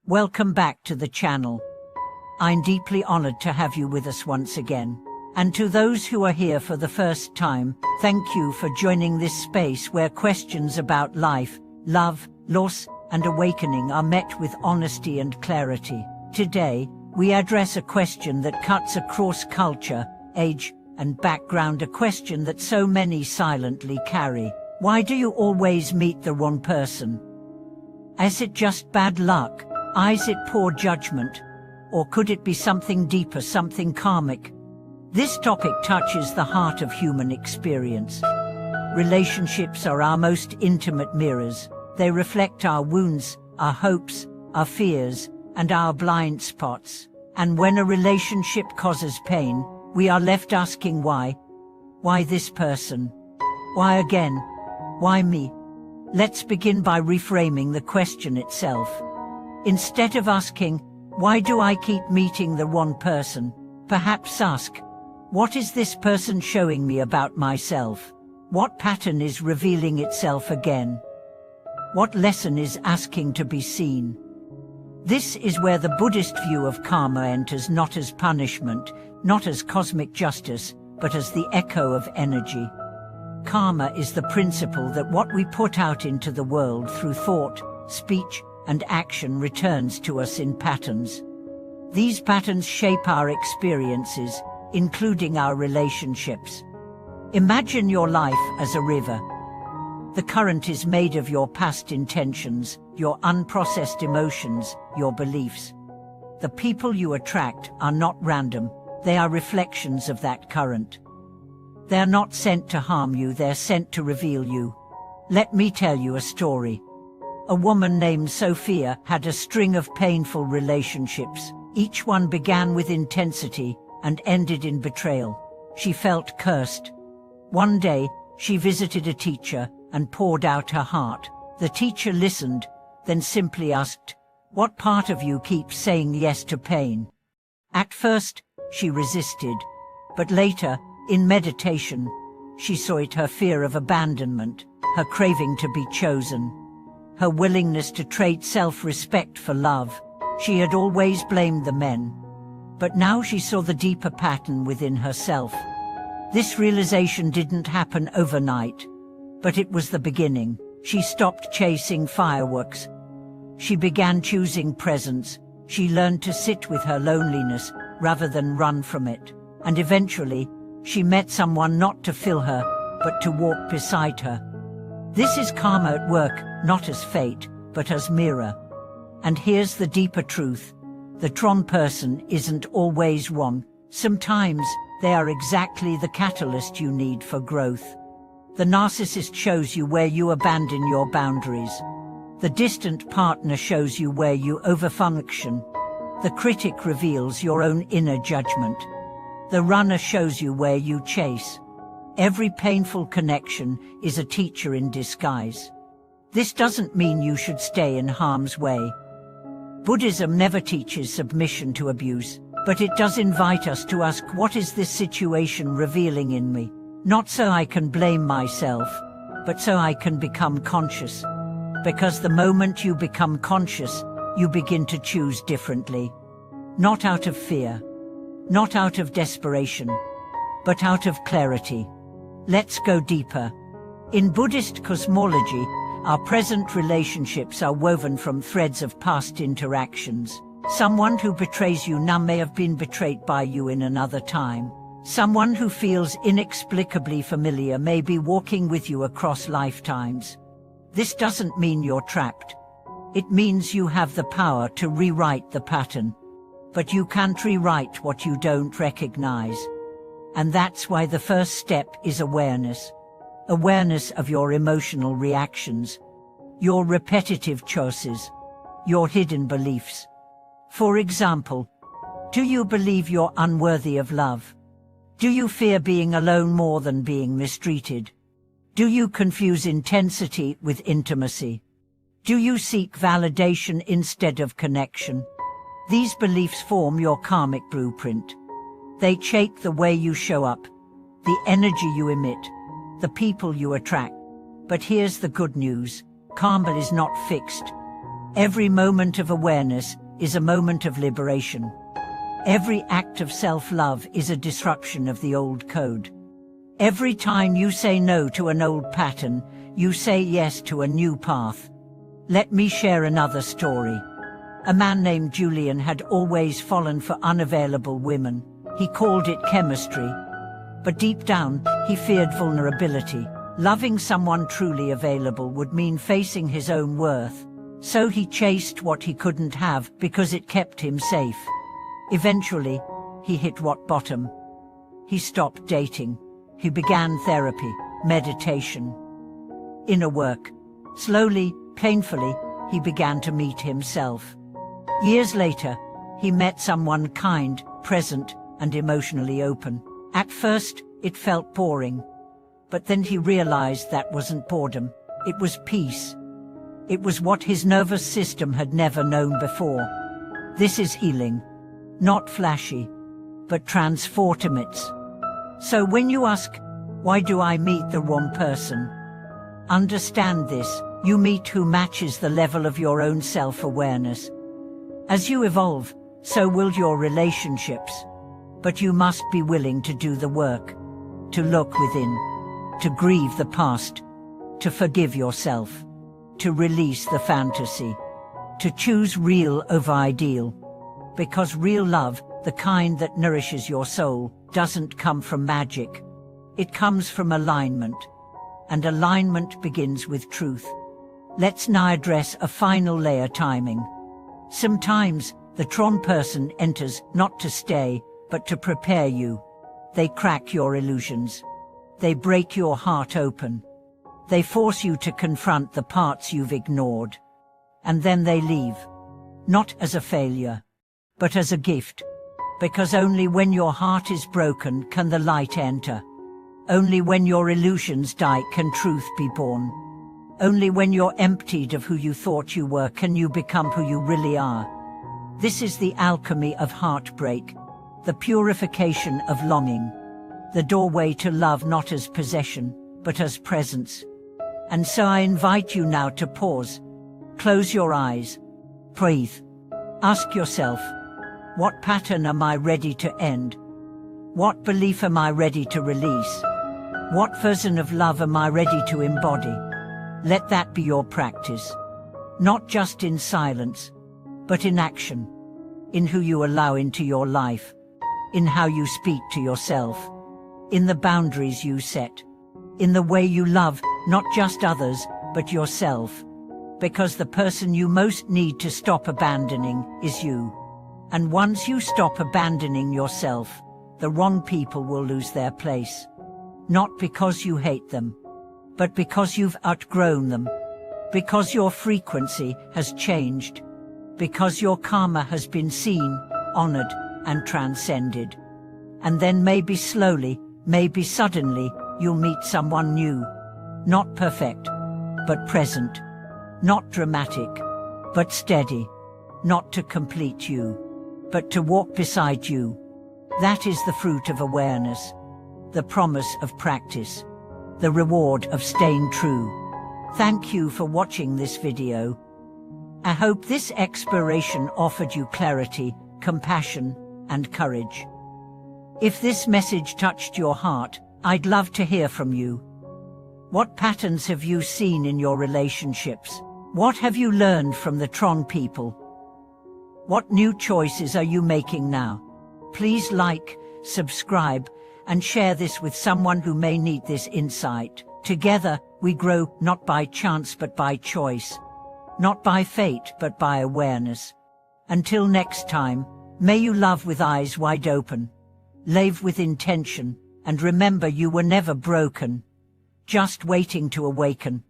Welcome back to the channel. I'm deeply honored to have you with us once again. And to those who are here for the first time, thank you for joining this space where questions about life, love, loss, and awakening are met with honesty and clarity. Today, we address a question that cuts across culture, age, and background, a question that so many silently carry. Why do you always meet the wrong person? Is it just bad luck? Is it poor judgment? Or could it be something deeper, something karmic? This topic touches the heart of human experience. Relationships are our most intimate mirrors. They reflect our wounds, our hopes, our fears, and our blind spots. And when a relationship causes pain, we are left asking why. Why this person? Why again? Why me? Let's begin by reframing the question itself. Instead of asking, why do I keep meeting the wrong person? Perhaps ask, what is this person showing me about myself? What pattern is revealing itself again? What lesson is asking to be seen? This is where the Buddhist view of karma enters, not as punishment, not as cosmic justice, but as the echo of energy. Karma is the principle that what we put out into the world through thought, speech, and action returns to us in patterns. These patterns shape our experiences, including our relationships. Imagine your life as a river. The current is made of your past intentions, your unprocessed emotions, your beliefs. The people you attract are not random, they are reflections of that current. They're not sent to harm you, they're sent to reveal you. Let me tell you a story. A woman named Sophia had a string of painful relationships. Each one began with intensity and ended in betrayal. She felt cursed. One day, she visited a teacher and poured out her heart. The teacher listened, then simply asked, "What part of you keeps saying yes to pain?" At first, she resisted, but later, in meditation, she saw it: her fear of abandonment, her craving to be chosen, her willingness to trade self-respect for love. She had always blamed the men, but now she saw the deeper pattern within herself. This realization didn't happen overnight, but it was the beginning. She stopped chasing fireworks. She began choosing presence. She learned to sit with her loneliness rather than run from it. And eventually, she met someone not to fill her, but to walk beside her. This is karma at work, not as fate, but as mirror. And here's the deeper truth. The wrong person isn't always wrong. Sometimes, they are exactly the catalyst you need for growth. The narcissist shows you where you abandon your boundaries. The distant partner shows you where you overfunction. The critic reveals your own inner judgment. The runner shows you where you chase. Every painful connection is a teacher in disguise. This doesn't mean you should stay in harm's way. Buddhism never teaches submission to abuse, but it does invite us to ask, what is this situation revealing in me? Not so I can blame myself, but so I can become conscious. Because the moment you become conscious, you begin to choose differently. Not out of fear, not out of desperation, but out of clarity. Let's go deeper. In Buddhist cosmology, our present relationships are woven from threads of past interactions. Someone who betrays you now may have been betrayed by you in another time. Someone who feels inexplicably familiar may be walking with you across lifetimes. This doesn't mean you're trapped. It means you have the power to rewrite the pattern. But you can't rewrite what you don't recognize. And that's why the first step is awareness. Awareness of your emotional reactions, your repetitive choices, your hidden beliefs. For example, do you believe you're unworthy of love? Do you fear being alone more than being mistreated? Do you confuse intensity with intimacy? Do you seek validation instead of connection? These beliefs form your karmic blueprint. They shape the way you show up, the energy you emit, the people you attract. But here's the good news. Karma is not fixed. Every moment of awareness is a moment of liberation. Every act of self-love is a disruption of the old code. Every time you say no to an old pattern, you say yes to a new path. Let me share another story. A man named Julian had always fallen for unavailable women. He called it chemistry. But deep down, he feared vulnerability. Loving someone truly available would mean facing his own worth. So he chased what he couldn't have because it kept him safe. Eventually, he hit rock bottom. He stopped dating. He began therapy, meditation, inner work. Slowly, painfully, he began to meet himself. Years later, he met someone kind, present, and emotionally open. At first, it felt boring. But then he realized that wasn't boredom. It was peace. It was what his nervous system had never known before. This is healing. Not flashy, but transformative. So when you ask, why do I meet the wrong person? Understand this, you meet who matches the level of your own self-awareness. As you evolve, so will your relationships. But you must be willing to do the work, to look within, to grieve the past, to forgive yourself, to release the fantasy, to choose real over ideal. Because real love, the kind that nourishes your soul, doesn't come from magic. It comes from alignment. And alignment begins with truth. Let's now address a final layer: timing. Sometimes, the wrong person enters not to stay, but to prepare you. They crack your illusions. They break your heart open. They force you to confront the parts you've ignored. And then they leave. Not as a failure, but as a gift. Because only when your heart is broken can the light enter. Only when your illusions die can truth be born. Only when you're emptied of who you thought you were can you become who you really are. This is the alchemy of heartbreak, the purification of longing, the doorway to love not as possession, but as presence. And so I invite you now to pause, close your eyes, breathe. Ask yourself, what pattern am I ready to end? What belief am I ready to release? What version of love am I ready to embody? Let that be your practice. Not just in silence, but in action. In who you allow into your life. In how you speak to yourself. In the boundaries you set. In the way you love, not just others, but yourself. Because the person you most need to stop abandoning is you. And once you stop abandoning yourself, the wrong people will lose their place. Not because you hate them, but because you've outgrown them. Because your frequency has changed. Because your karma has been seen, honored, and transcended. And then maybe slowly, maybe suddenly, you'll meet someone new. Not perfect, but present. Not dramatic, but steady. Not to complete you, but to walk beside you. That is the fruit of awareness. The promise of practice. The reward of staying true. Thank you for watching this video. I hope this exploration offered you clarity, compassion, and courage. If this message touched your heart, I'd love to hear from you. What patterns have you seen in your relationships? What have you learned from the wrong people? What new choices are you making now? Please like, subscribe, and share this with someone who may need this insight. Together, we grow not by chance but by choice. Not by fate but by awareness. Until next time, may you love with eyes wide open. Live with intention, and remember you were never broken. Just waiting to awaken.